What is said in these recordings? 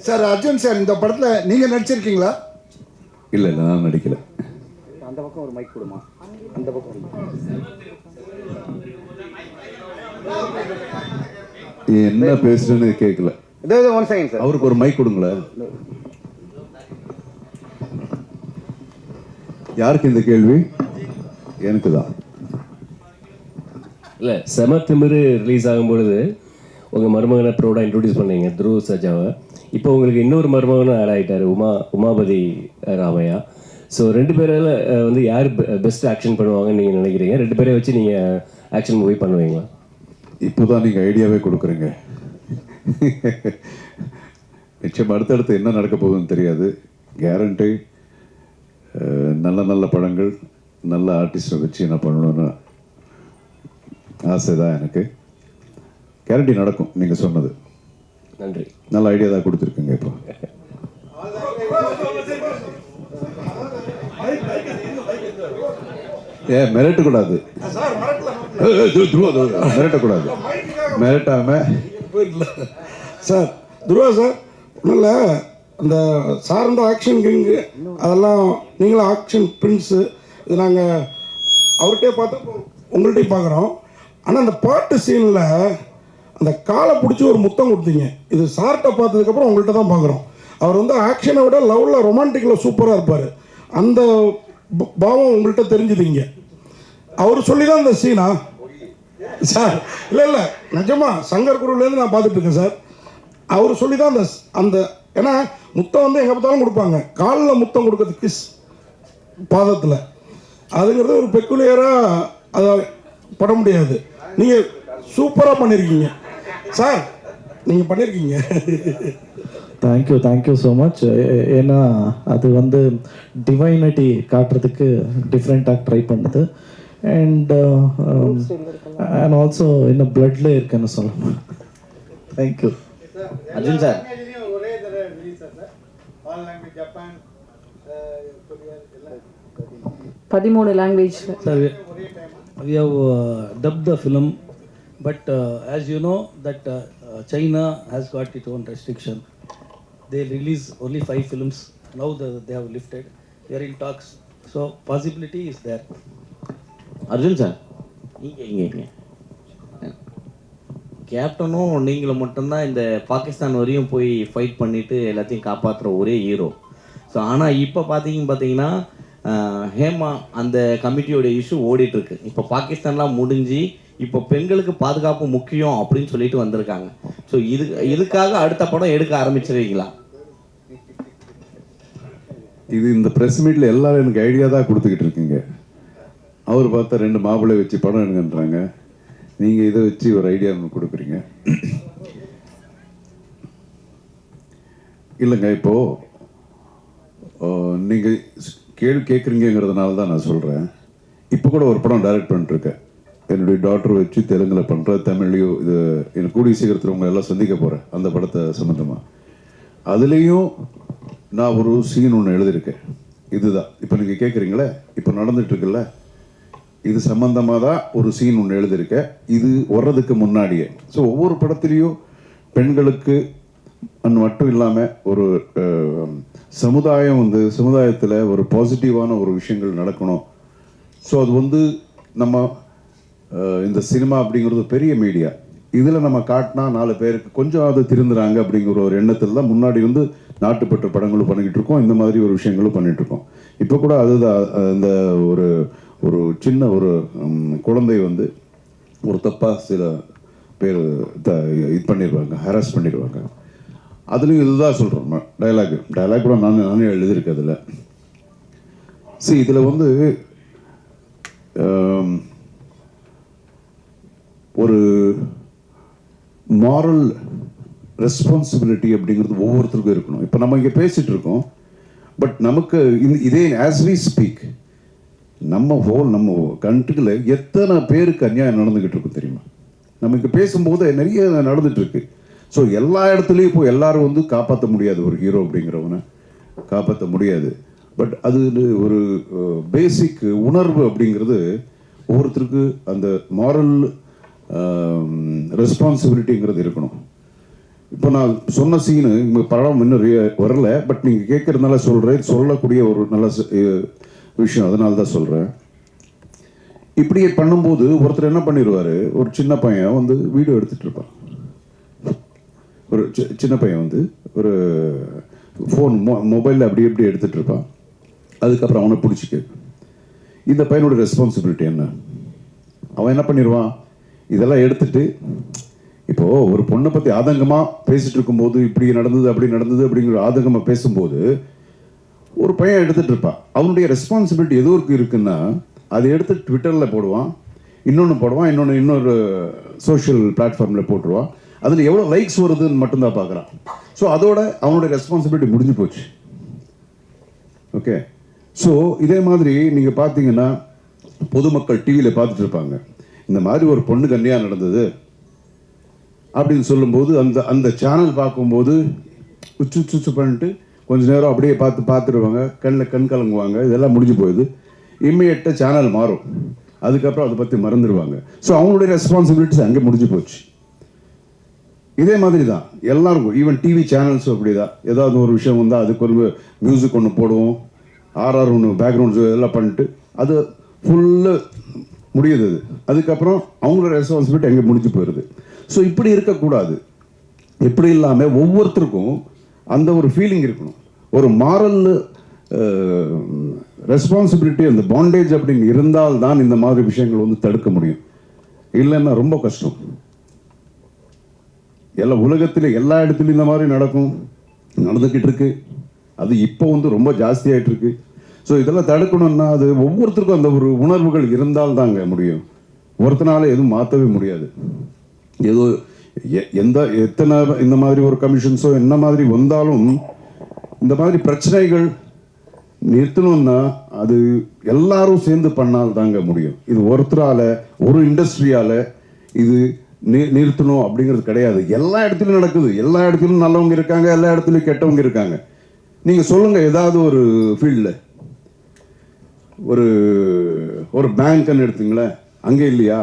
Sir Arjun sir இந்த படத்தில் நீங்கள் நடிச்சிருக்கீங்களா? இல்லை இல்லை, நான் நடிக்கலை. அந்த பக்கம் ஒரு மைக் கொடுமா, அந்த பக்கம் என்ன பேசுறேன்னு கேட்கல. ஒன் செகண்ட் சார், அவருக்கு ஒரு மைக் கொடுங்களேன். யாருக்கு இந்த கேள்வி? எனக்கு தான். இல்லை, செம திமிரு ரிலீஸ் ஆகும்பொழுது உங்கள் மருமகனை ப்ரௌடாக இன்ட்ரடியூஸ் பண்ணீங்க, துருவ சஜாவை. இப்போ உங்களுக்கு இன்னொரு மருமகனும் ஆட் ஆகிட்டார், உமாபதி ராமையா. ஸோ ரெண்டு பேரில் வந்து யார் பெஸ்ட் ஆக்ஷன் பண்ணுவாங்கன்னு நீங்கள் நினைக்கிறீங்க? ரெண்டு பேரை வச்சு நீங்கள் ஆக்ஷன் மூவி பண்ணுவீங்களா? இப்போ தான் நீங்கள் ஐடியாவே கொடுக்குறீங்க. நிச்சயம் அடுத்தடுத்து என்ன நடக்க போகுதுன்னு தெரியாது. கேரண்டி நல்ல நல்ல படங்கள், நல்ல ஆர்டிஸ்டை வச்சு என்ன பண்ணணும்னு ஆசை தான் எனக்கு. கேரண்டி நடக்கும். நீங்கள் சொன்னது நன்றி. நல்ல ஐடியா தான் கொடுத்துருக்குங்க. இப்போ மிரட்டக்கூடாது, மிரட்டக்கூடாது, மிரட்டாம சார். துருவா சார் ஒன்றும் இல்லை, அந்த சார்ந்த ஆக்ஷன் கிங்கு அதெல்லாம் நீங்களும் ஆக்ஷன் பிரின்ஸு, இது நாங்கள் அவர்கிட்டே பார்த்தா உங்கள்கிட்டையும் பார்க்குறோம். ஆனால் அந்த பாட்டு சீனில் அந்த காலை பிடிச்சி ஒரு முத்தம் கொடுத்தீங்க. இது சார்ட்டை பார்த்ததுக்கப்புறம் உங்கள்கிட்ட தான் பார்க்குறோம். அவர் வந்து ஆக்ஷனை விட லவ்வில் ரொமான்டிக்கில் சூப்பராக இருப்பார். அந்த பாவம் உங்கள்கிட்ட தெரிஞ்சுதீங்க. அவர் சொல்லி தான் இந்த சீனா சார்? இல்லை இல்லை, நிஜமா சங்கர் குருவிலேருந்து நான் பார்த்துட்டு இருக்கேன் சார். அவர் சொல்லி தான் அந்த ஏன்னா முத்தம் வந்து எங்கே பார்த்தாலும் கொடுப்பாங்க, காலில் முத்தம் கொடுக்கறது கிஸ் பாதத்தில், அதுங்கிறது ஒரு பெக்குலியராக அதை பட முடியாது. நீங்கள் சூப்பராக பண்ணியிருக்கீங்க சார், நீங்கள் பண்ணியிருக்கீங்க. Thank you so much. ஏன்னா அது வந்து டிவைனிட்டி காட்டுறதுக்கு டிஃப்ரெண்ட்டாக ட்ரை பண்ணுது. அண்ட் ஆல்சோ இன்னும் பிளட்ல இருக்குன்னு சொல்லணும். Thank you Arjun sir. 13 language. Sir, we have dubbed the film, but as you know that China has got its own restriction. They release only 5 films. Now they have lifted. We are in talks. So possibility is there. Arjun sir, இங்கே கேப்டனும் நீங்களும் மட்டும்தான் இந்த பாகிஸ்தான் வரையும் போய் fight பண்ணிவிட்டு எல்லாத்தையும் காப்பாற்றுற ஒரே hero. So ஆனால் இப்போ பார்த்தீங்கன்னா ஹேமா அந்த கமிட்டியோட இஷ்யூ ஓடிட்டுருக்கு. இப்போ பாகிஸ்தான்லாம் முடிஞ்சு இப்போ பெண்களுக்கு பாதுகாப்பு முக்கியம் அப்படின்னு சொல்லிட்டு வந்திருக்காங்க. ஸோ இதுக்காக அடுத்த படம் எடுக்க ஆரம்பிச்சிருக்கீங்களா? இது இந்த ப்ரெஸ் மீட்டில் எல்லாரும் எனக்கு ஐடியா தான் கொடுத்துக்கிட்டு இருக்கீங்க. அவர் பார்த்தா 2 மாப்பிள்ளை வச்சு படம் எடுங்கன்றாங்க, நீங்கள் இதை வச்சு ஒரு ஐடியா கொடுக்குறீங்க. இல்லைங்க, இப்போது நீங்கள் கேள்வி கேட்குறீங்கிறதுனால தான் நான் சொல்கிறேன். இப்போ கூட ஒரு படம் டைரக்ட் பண்ணிட்டுருக்கேன், என்னுடைய டாக்டர் வச்சு தெலுங்கில் பண்ணுற, தமிழ்லையோ இது எனக்கு கூடிய சீக்கிரத்தில் உங்களை எல்லாம் சந்திக்க போகிறேன் அந்த படத்தை சம்மந்தமாக. அதுலேயும் நான் ஒரு சீன் ஒன்று எழுதியிருக்கேன். இதுதான் இப்போ நீங்கள் கேட்குறீங்களே, இப்போ நடந்துகிட்ருக்குல்ல, இது சம்மந்தமாக தான் ஒரு சீன் ஒன்று எழுதியிருக்கேன். இது வர்றதுக்கு முன்னாடியே. ஸோ ஒவ்வொரு படத்துலேயும் பெண்களுக்கு மட்டும் இல்லாமல் ஒரு சமுதாயம் வந்து சமுதாயத்தில் ஒரு பாசிட்டிவான ஒரு விஷயங்கள் நடக்கணும். ஸோ அது வந்து நம்ம இந்த சினிமா அப்படிங்கிறது பெரிய மீடியா, இதில் நம்ம காட்டினா 4 பேருக்கு கொஞ்சம் அது திருந்துறாங்க அப்படிங்கிற ஒரு எண்ணத்தில் தான் முன்னாடி வந்து நாட்டுப்பற்ற படங்களும் பண்ணிக்கிட்டு இருக்கோம், இந்த மாதிரி ஒரு விஷயங்களும் பண்ணிகிட்ருக்கோம். இப்போ கூட அதுதான், இந்த ஒரு ஒரு சின்ன ஒரு குழந்தை வந்து ஒரு தப்பாக சில பேர் இது பண்ணிடுவாங்க, ஹராஸ் பண்ணிடுவாங்க. அதுலேயும் இதுதான் சொல்கிறோம், டைலாக் கூட நானே எழுதியிருக்கேன் அதில். சரி, இதில் வந்து ஒரு மாரல் ரெஸ்பான்சிபிலிட்டி அப்படிங்கிறது ஒவ்வொருத்தருக்கும் இருக்கணும். இப்போ நம்ம இங்கே பேசிகிட்டு இருக்கோம், பட் நமக்கு இதே ஆஸ் வி ஸ்பீக் நம்ம கண்ட்ரியில் எத்தனை பேருக்கு அநியாயம் நடந்துக்கிட்டு இருக்கும் தெரியுமா? நம்ம இங்கே பேசும்போது நிறைய நடந்துட்டு இருக்கு. ஸோ எல்லா இடத்துலையும் இப்போ எல்லாரும் வந்து காப்பாற்ற முடியாது, ஒரு ஹீரோ அப்படிங்கிறவனை காப்பாற்ற முடியாது. பட் அது ஒரு பேசிக் உணர்வு அப்படிங்கிறது ஒவ்வொருத்தருக்கு அந்த மாரல் ரெஸ்பான்சிபிலிட்டிங்கிறது இருக்கணும். இப்போ நான் சொன்ன சீனு இங்கே படம் இன்னும் வரல, பட் நீங்கள் கேட்குறதுனால சொல்கிறேன், சொல்லக்கூடிய ஒரு நல்ல விஷயம், அதனால தான் சொல்கிறேன். இப்படியே பண்ணும்போது ஒருத்தர் என்ன பண்ணிடுவார், ஒரு சின்ன பையன் வந்து வீடியோ எடுத்துகிட்டு இருப்பான். ஒரு சின்ன பையன் வந்து ஒரு ஃபோன் மொபைலில் அப்படி எப்படி எடுத்துகிட்டு இருப்பான். அதுக்கப்புறம் அவனை பிடிச்சிக்க, இந்த பையனோட ரெஸ்பான்சிபிலிட்டி என்ன? அவன் என்ன பண்ணிடுவான், இதெல்லாம் எடுத்துட்டு இப்போது ஒரு பொண்ணை பற்றி ஆதங்கமாக பேசிகிட்டு இருக்கும்போது இப்படி நடந்தது அப்படி நடந்தது அப்படிங்கிற ஆதங்கமாக பேசும்போது ஒரு பையன் எடுத்துகிட்டு இருப்பான். அவனுடைய ரெஸ்பான்சிபிலிட்டி எது ஒரு இருக்குன்னா, அதை எடுத்து ட்விட்டரில் போடுவான், இன்னொன்று போடுவான், இன்னொரு சோஷியல் பிளாட்ஃபார்மில் போட்டுருவான். அதில் எவ்வளோ லைக்ஸ் வருதுன்னு மட்டும்தான் பார்க்குறான். ஸோ அதோட அவனுடைய ரெஸ்பான்சிபிலிட்டி முடிஞ்சு போச்சு. ஓகே, ஸோ இதே மாதிரி நீங்கள் பார்த்தீங்கன்னா பொதுமக்கள் டிவியில் பார்த்துட்டு இருப்பாங்க, இந்த மாதிரி ஒரு பொண்ணுக்கு அநியாயம் நடந்தது அப்படின்னு சொல்லும்போது அந்த சேனல் பார்க்கும்போது உச்சு பண்ணிட்டு கொஞ்ச நேரம் அப்படியே பார்த்துருவாங்க, கண் கலங்குவாங்க, இதெல்லாம் முடிஞ்சு போயிடுது. இம்மிடியட்டாக சேனல் மாறும், அதுக்கப்புறம் அதை பற்றி மறந்துடுவாங்க. ஸோ அவங்களுடைய ரெஸ்பான்சிபிலிட்டிஸ் அங்கே முடிஞ்சு போச்சு. இதே மாதிரி தான் எல்லாருக்கும், ஈவன் டிவி சேனல்ஸும் அப்படி தான். ஏதாவது ஒரு விஷயம் வந்தால் அதுக்கு ஒரு மியூசிக் ஒன்று போடுவோம், ஆர்ஆர் ஒன்று பேக்ரவுண்ட்ஸ் எல்லாம் பண்ணிட்டு அது ஃபுல்லாக முடியுது. அதுக்கப்புறம் அவங்களோட ரெஸ்பான்சிபிலிட்டி அங்கே முடிஞ்சு போயிடுது. ஸோ இப்படி இருக்கக்கூடாது. இப்படி இல்லாமல் ஒவ்வொருத்தருக்கும் அந்த ஒரு ஃபீலிங் இருக்கணும், ஒரு மாரல் ரெஸ்பான்சிபிலிட்டி, அந்த பாண்டேஜ் அப்படின்னு இருந்தால்தான் இந்த மாதிரி விஷயங்கள் வந்து தடுக்க முடியும். இல்லைன்னா ரொம்ப கஷ்டம். உலகத்தில் எல்லா இடத்துலையும் இந்த மாதிரி நடந்துக்கிட்டு இருக்கு. அது இப்போ வந்து ரொம்ப ஜாஸ்தியாகிட்டு இருக்கு. ஸோ இதெல்லாம் தடுக்கணும்னா அது ஒவ்வொருத்தருக்கும் அந்த ஒரு உணர்வுகள் இருந்தால் தாங்க முடியும். ஒருத்தனால எதுவும் மாற்றவே முடியாது. ஏதோ எத்தனை இந்த மாதிரி ஒரு கமிஷன்ஸோ என்ன மாதிரி வந்தாலும் இந்த மாதிரி பிரச்சனைகள் நிறுத்தணும்னா அது எல்லாரும் சேர்ந்து பண்ணால் தாங்க முடியும். இது ஒருத்தரால ஒரு இண்டஸ்ட்ரியால இது நிறுத்தணும் அப்படிங்கிறது கிடையாது. எல்லா இடத்துலையும் நடக்குது. எல்லா இடத்துலையும் நல்லவங்க இருக்காங்க, எல்லா இடத்துலையும் கெட்டவங்க இருக்காங்க. நீங்கள் சொல்லுங்கள், ஏதாவது ஒரு ஃபீல்டில் ஒரு பேங்க்னு எடுத்துங்களேன், அங்கே இல்லையா?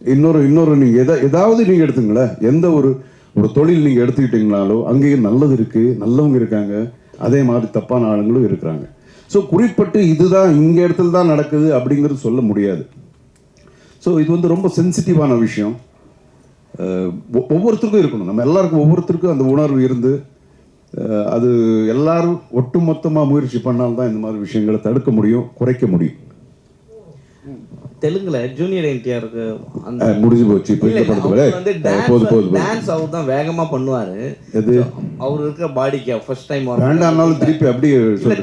இன்னொரு நீங்கள் ஏதாவது நீங்கள் எடுத்துங்களேன், எந்த ஒரு தொழில் நீங்கள் எடுத்துக்கிட்டீங்கனாலும் அங்கேயும் நல்லது இருக்குது, நல்லவங்க இருக்காங்க, அதே மாதிரி தப்பான ஆளுங்களும் இருக்கிறாங்க. ஸோ குறிப்பிட்டு இதுதான் இங்கே இடத்துல தான் நடக்குது அப்படிங்கிறது சொல்ல முடியாது. ஸோ இது வந்து ரொம்ப சென்சிட்டிவான விஷயம். ஒவ்வொருத்தருக்கும் இருக்கணும், நம்ம எல்லாருக்கும் ஒவ்வொருத்தருக்கும் அந்த உணர்வு இருந்து அது எல்லாரும் ஒட்டுமொத்தமாக முயற்சி பண்ணால்தான் இந்த மாதிரி விஷயங்களை தடுக்க முடியும், குறைக்க முடியும். தெலுங்குல ஜூனியர் என்டிஆருக்கு அந்த முடிஞ்சு போச்சு. இப்போ இந்த படத்துல டான்ஸ் அவர் தான் வேகமா பண்ணுவாரு. அவர் இருக்க பாடிக்கு ஃபர்ஸ்ட் டைம் வேண்டாம்னாலும் திருப்பி அப்படியே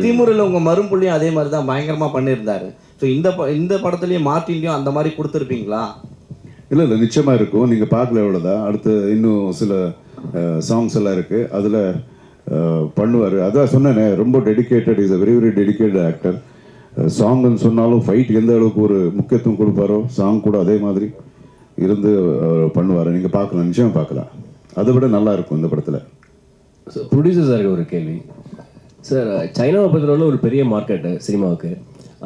திமுறில் உங்க மரும்புள்ளியும் அதே மாதிரி தான் பயங்கரமா பண்ணியிருந்தாரு. ஸோ இந்த படத்துலயும் மார்ட்டின்லயும் அந்த மாதிரி கொடுத்துருப்பீங்களா? இல்லை நிச்சயமாக இருக்கும். நீங்கள் பார்க்கல எவ்வளோதான். அடுத்து இன்னும் சில சாங்ஸ் எல்லாம் இருக்குது, அதில் பண்ணுவார். அதான் சொன்னேனே, ரொம்ப dedicated, is a very very dedicated actor. சாங்குன்னு சொன்னாலும் ஃபைட் எந்த அளவுக்கு ஒரு முக்கியத்துவம் கொடுப்பாரோ சாங் கூட அதே மாதிரி இருந்து பண்ணுவார். நீங்கள் பார்க்கலாம், நிச்சயமாக பார்க்கலாம். அதை விட நல்லா இருக்கும் இந்த படத்தில். ஸோ ப்ரொடியூசர் சாருக்கு ஒரு கேள்வி சார். சைனாவை பொறுத்தவரை ஒரு பெரிய மார்க்கெட்டு சினிமாவுக்கு.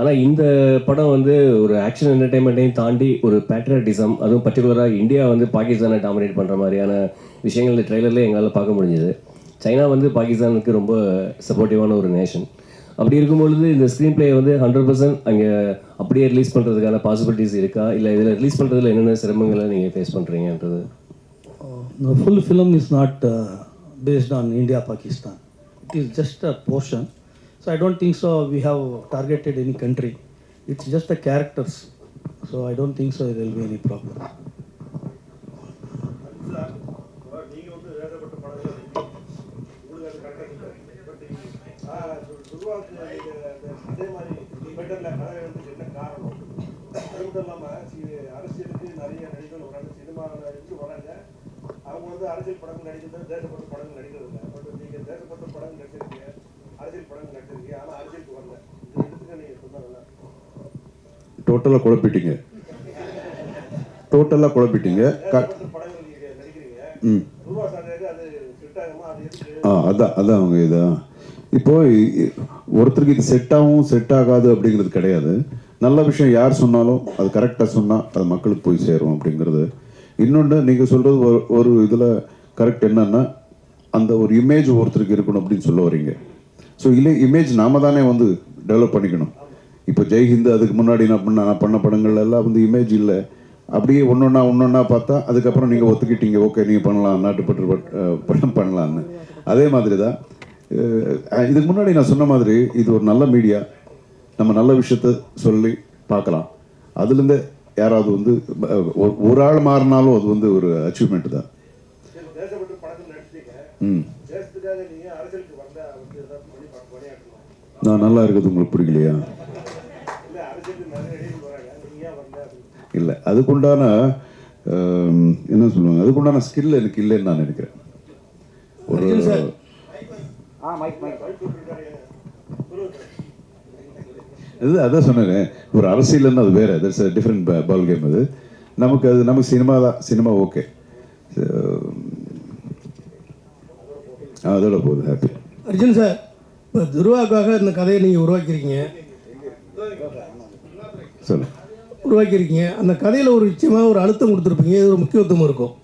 ஆனால் இந்த படம் வந்து ஒரு ஆக்ஷன் என்டர்டெயின்மெண்ட்டையும் தாண்டி ஒரு பேட்ரியாட்டிசம், அதுவும் பர்டிகுலராக இந்தியா வந்து பாகிஸ்தானை டாமினேட் பண்ணுற மாதிரியான விஷயங்கள் இந்த ட்ரெய்லரில் எங்களால் பார்க்க முடிஞ்சுது. சைனா வந்து பாகிஸ்தானுக்கு ரொம்ப சப்போர்ட்டிவான ஒரு நேஷன். அப்படி இருக்கும்பொழுது இந்த ஸ்க்ரீன் பிளே வந்து 100% அங்கே அப்படியே ரிலீஸ் பண்ணுறதுக்கான பாசிபிலிட்டிஸ் இருக்கா, இல்லை இதில் ரிலீஸ் பண்ணுறதுல என்னென்ன சிரமங்களை நீங்கள் face பண்ணுறீங்கன்றது? The full film is not based on India Pakistan. It is just a portion. So I don't think so we have targeted any country. It's just the characters. So I don't think so there will be any problem. அரசியல் படங்கள் நடிக்கிறது, தேசப்பட்ட படங்கள் நடிக்கிறது இல்லை. But நீங்கள் தேசப்பட்ட படங்கள் நடிச்சிருக்கீங்க, அரசியல் படங்கள் நடிச்சிருக்கீங்க, ஆனால் அரசியலுக்கு வரல. இது ரெண்டுத்துக்கு நீங்கள் சொன்னதில்ல. டோட்டலாக குழப்பிட்டீங்க. படங்கள் நீங்கள் நடிக்கிறீங்க, துருவா சாருக்கு அது செட் ஆகுமா? அது எதுக்கு? அதான் அவங்க இதான் இப்போ ஒருத்தருக்கு இது செட் ஆகும் செட் ஆகாது அப்படிங்கிறது கிடையாது. நல்ல விஷயம் யார் சொன்னாலும் அது கரெக்டாக சொன்னால் அது மக்களுக்கு போய் சேரும் அப்படிங்கிறது. இன்னொன்று நீங்கள் சொல்கிறது ஒரு இதில் கரெக்ட் என்னன்னா, அந்த ஒரு இமேஜ் ஒருத்தருக்கு இருக்கணும் அப்படின்னு சொல்ல வரீங்க. ஸோ இல்லை, இமேஜ் நாம தானே வந்து டெவலப் பண்ணிக்கணும். இப்போ ஜெய்ஹிந்த் அதுக்கு முன்னாடி நான் பண்ண படங்கள் எல்லாம் வந்து இமேஜ் இல்லை. அப்படியே ஒன்றொன்னா பார்த்தா அதுக்கப்புறம் நீங்கள் ஒத்துக்கிட்டீங்க, ஓகே நீங்கள் பண்ணலாம், நாட்டுப்பற்று படம் பண்ணலான்னு. அதே மாதிரி தான் இதுக்கு முன்னாடி நான் சொன்ன மாதிரி இது ஒரு நல்ல மீடியா. நம்ம நல்ல விஷயத்த சொல்லி பார்க்கலாம். அதுலேருந்து யாராவது வந்து ஒரு ஆள் மாறினாலும் அது வந்து ஒரு அச்சீவ்மெண்ட் தான். நான் நல்லா இருக்குது உங்களுக்கு பிடிக்கலையா? இல்லை, அதுக்குண்டான என்ன சொல்லுவாங்க, அதுக்குண்டான ஸ்கில் எனக்கு இல்லைன்னு நான் நினைக்கிறேன். ஒரு இது அதான் சொன்னேன், ஒரு அரசியல்னு அது வேற, that's a different ball game. அது நமக்கு சினிமா தான், சினிமா ஓகே, அதோட போகுது. ஹாப்பி. அர்ஜுன் சார், இப்போ துருவாக்காக இந்த கதையை நீங்கள் உருவாக்கியிருக்கீங்க. அந்த கதையில் ஒரு நிச்சயமாக ஒரு அழுத்தம் கொடுத்துருப்பீங்க, இது ஒரு முக்கியத்துவம் இருக்கும்.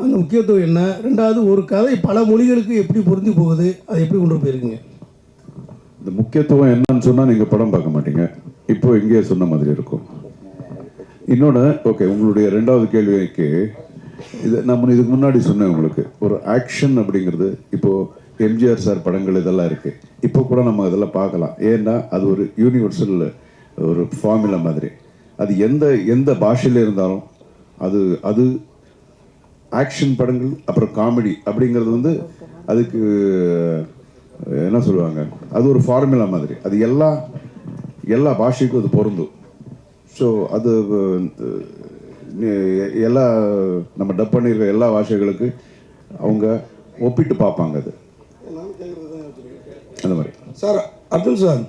அந்த முக்கியத்துவம் என்ன? ரெண்டாவது, ஒரு கதை பல மொழிகளுக்கு எப்படி பொருந்தி போகுது, அதை எப்படி கொண்டு போயிருக்கீங்க? இந்த முக்கியத்துவம் என்னன்னு சொன்னால் நீங்கள் படம் பார்க்க மாட்டீங்க. இப்போ இங்கே சொன்ன மாதிரி இருக்கும். இன்னொன்று, ஓகே, உங்களுடைய ரெண்டாவது கேள்விக்கு இது நம்ம இதுக்கு முன்னாடி சொன்னேன் உங்களுக்கு. ஒரு ஆக்ஷன் அப்படிங்கிறது இப்போது எம்ஜிஆர் சார் படங்கள் இதெல்லாம் இருக்குது. இப்போ கூட நம்ம அதெல்லாம் பார்க்கலாம். ஏன்னா அது ஒரு யூனிவர்சல் ஒரு ஃபார்முலா மாதிரி. அது எந்த பாஷையில் இருந்தாலும் அது ஆக்ஷன் படங்கள் அப்புறம் காமெடி அப்படிங்கிறது வந்து அதுக்கு என்ன சொல்லுவாங்க, அது ஒரு ஃபார்முலா மாதிரி. அது எல்லா பாஷைக்கும் அது பொருந்தும். ஸோ அது எல்லா நம்ம டப் பண்ணியிருக்க எல்லா பாஷைகளுக்கு அவங்க ஒப்பிட்டு பார்ப்பாங்க. அது அந்த மாதிரி. சார், அர்ஜுன் சார்,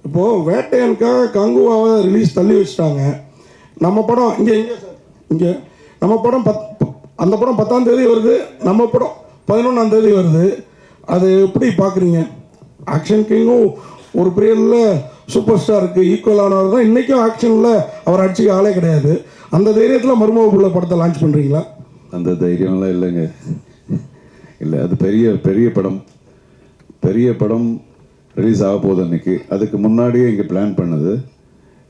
இப்போது வேட்டையனுக்காக கங்குவாவை ரிலீஸ் தள்ளி வச்சுட்டாங்க. நம்ம படம் இங்கே நம்ம படம் அந்த படம் 10ஆம் தேதி வருது, நம்ம படம் 11ஆம் தேதி வருது. அது எப்படி பார்க்குறீங்க? ஆக்ஷன் கிங்கும் ஒரு பீரியடில் சூப்பர் ஸ்டாருக்கு ஈக்குவலானவர் தான். இன்றைக்கும் ஆக்ஷனில் அவர் அடிச்சுக்க ஆளே கிடையாது. அந்த தைரியத்தில் மருமகுள்ள படத்தை லான்ச் பண்ணுறீங்களா? அந்த தைரியம்லாம் இல்லைங்க. இல்லை, அது பெரிய படம் ரிலீஸ் ஆக போகுது அன்றைக்கி. அதுக்கு முன்னாடியே இங்கே பிளான் பண்ணது.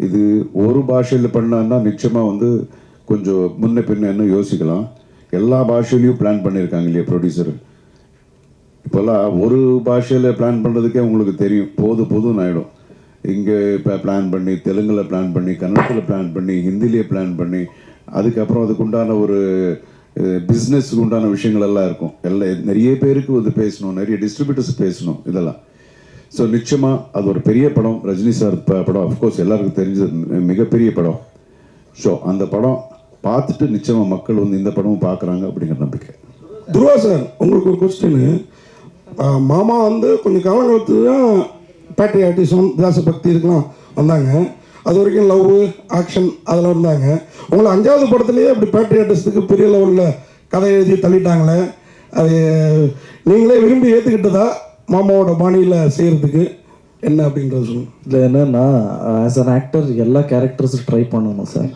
இது ஒரு பாஷையில் பண்ணான்னா நிச்சயமாக வந்து கொஞ்சம் முன்ன பின்ன என்ன யோசிக்கலாம். எல்லா பாஷையிலையும் பிளான் பண்ணியிருக்காங்க இல்லையா ப்ரொடியூசர். இப்போல்லாம் ஒரு பாஷையில் பிளான் பண்ணுறதுக்கே உங்களுக்கு தெரியும், போதும்னு ஆகிடும். இங்கே இப்போ பிளான் பண்ணி, தெலுங்கில் பிளான் பண்ணி, கன்னடத்தில் பிளான் பண்ணி, ஹிந்திலேயே பிளான் பண்ணி, அதுக்கப்புறம் அதுக்கு உண்டான ஒரு பிஸ்னஸ்க்கு உண்டான விஷயங்கள் எல்லாம் இருக்கும். நிறைய பேருக்கு வந்து பேசணும், நிறைய டிஸ்ட்ரிபியூட்டர்ஸ் பேசணும், இதெல்லாம். ஸோ நிச்சயமாக அது ஒரு பெரிய படம். ரஜினி சார் படம் அஃப்கோர்ஸ் எல்லாருக்கும் தெரிஞ்சது, மிகப்பெரிய படம். ஸோ அந்த படம் பார்த்துட்டு நிச்சயமாக மக்கள் வந்து இந்த படமும் பார்க்குறாங்க அப்படிங்கிற நம்பிக்கை. துருவா சார், உங்களுக்கு ஒரு கொஸ்டின். மாமா வந்து கொஞ்சம் காலங்களுக்கு தான் பேட்ரியாட்டிசம், தேசபக்தி இதுக்கெலாம் வந்தாங்க. அது வரைக்கும் லவ், ஆக்ஷன் அதில் இருந்தாங்க. உங்களை 5வது படத்துலேயே அப்படி பேட்ரியாட்டிசத்துக்கு பெரிய லெவலில் கதை எழுதி தள்ளிட்டாங்களே, அது நீங்களே விரும்பி ஏற்றுக்கிட்டதா மாமாவோட பாணியில் செய்கிறதுக்கு என்ன அப்படின்றது சொல்லுங்கள். இல்லை, என்னென்னா ஆஸ் அன் ஆக்டர் எல்லா கேரக்டர்ஸும் ட்ரை பண்ணணும் sir.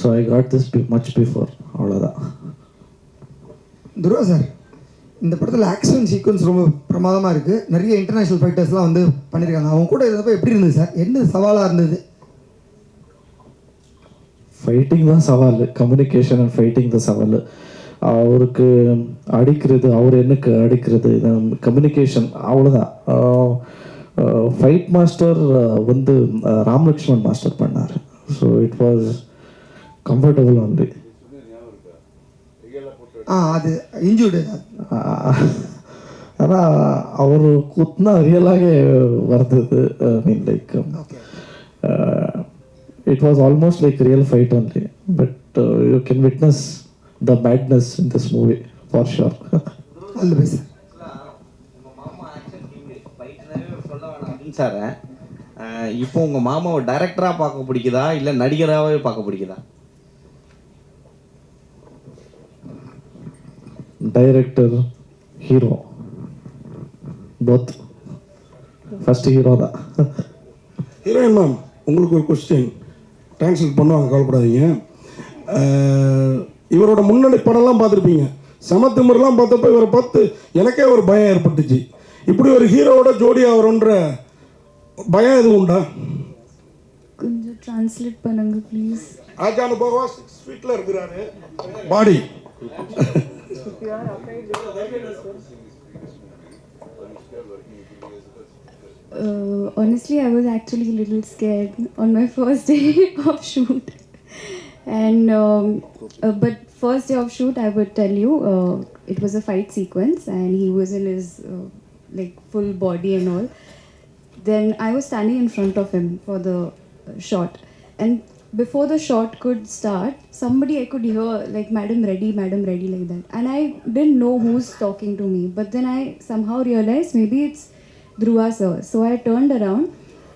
So I got this much before, அவ்வளோதான். துருவா சார், இந்த படத்தில் ஆக்ஷன் சீக்வன்ஸ் ரொம்ப பிரமாதமாக இருக்குது. நிறைய இன்டர்நேஷ்னல் ஃபைட்டர்ஸ்லாம் வந்து பண்ணியிருக்காங்க. அவங்க கூட இருந்தப்போ எப்படி இருந்தது சார்? என்ன சவாலாக இருந்தது? ஃபைட்டிங் தான் சவால், கம்யூனிகேஷன் அண்ட் ஃபைட்டிங் தான் சவால். அவருக்கு அடிக்கிறது, அவர் எனக்கு அடிக்கிறது, கம்யூனிகேஷன், அவ்வளோதான். ஃபைட் மாஸ்டர் வந்து ராமலக்ஷ்மன் மாஸ்டர் பண்ணார். So it was comfortable only. அது இன்ஜூர்டு. ஆனால் அவர் குத்துனா ரியலாகவே வருது. I mean like it was almost like real fight only. But you can witness the madness in this movie for sure. Sir, இப்போ உங்கள் மாமாவை டைரக்டராக பார்க்க பிடிக்குதா இல்லை நடிகராகவே பார்க்க பிடிக்குதா? Director, hero, both. First hero தான். ஹீரோயின் மேம், உங்களுக்கு ஒரு கொஸ்டின். டிரான்ஸ்லேட் பண்ணுவாங்க, கவலைப்படாதீங்க. இவரோட முன்னணி படம்லாம் பார்த்துருப்பீங்க. சமத்திமர்லாம் பார்த்தப்ப இவரை பார்த்து எனக்கே ஒரு பயம் ஏற்பட்டுச்சு. இப்படி ஒரு ஹீரோவோட ஜோடி ஆகிறோன்ற பயம் எதுவும் உண்டா? கொஞ்சம் ட்ரான்ஸ்லேட் பண்ணுங்க ப்ளீஸ். ஆஜானு பகவா 6 feet இருக்கிறாரு பாடி. Honestly, I was actually a little scared on my first day of shoot. And but first day of shoot, I would tell you, it was a fight sequence, and he was in his like full body and all. Then I was standing in front of him for the shot, and before the shot could start, somebody I could hear like madam ready like that, and I didn't know who's talking to me, but then I somehow realized maybe it's Dhruva sir. So I turned around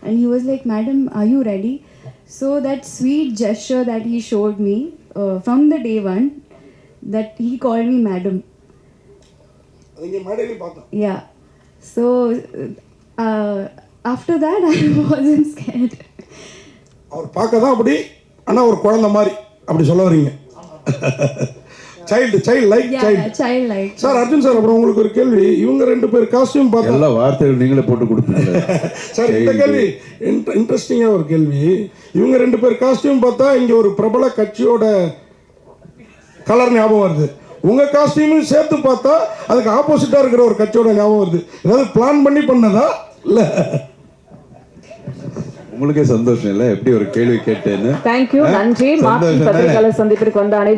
and he was like, madam, are you ready? So that sweet gesture that he showed me from the day one, that he called me madam. Yeah. So after that I wasn't scared. அவர் பார்க்க தான் அப்படி, ஆனால் ஒரு குழந்தை மாதிரி அப்படி சொல்ல வரீங்க. Child like sir. Arjun sir, அப்புறம் உங்களுக்கு ஒரு கேள்வி. இவங்க 2 பேர் காஸ்டியூம் பார்த்தா எல்லா வார்த்தைகள் நீங்களே போட்டு கொடுப்பீங்க சார். இந்த கேள்வி இன்ட்ரெஸ்டிங்காக ஒரு கேள்வி. இவங்க 2 பேர் காஸ்டியூம் பார்த்தா இங்கே ஒரு பிரபல கட்சியோட கலர் ஞாபகம் வருது. உங்கள் காஸ்டியூமும் சேர்த்து பார்த்தா அதுக்கு ஆப்போசிட்டாக இருக்கிற ஒரு கட்சியோட ஞாபகம் வருது. ஏதாவது பிளான் பண்ணி பண்ணதா இல்லை? உங்களுக்கே சந்தோஷம் இல்லை எப்படி ஒரு கேள்வி கேட்டேன்னு? தேங்க்யூ, நன்றி. மார்க் பத்திரிகையாளர் சந்திப்பிற்கு வந்த அனைவரும்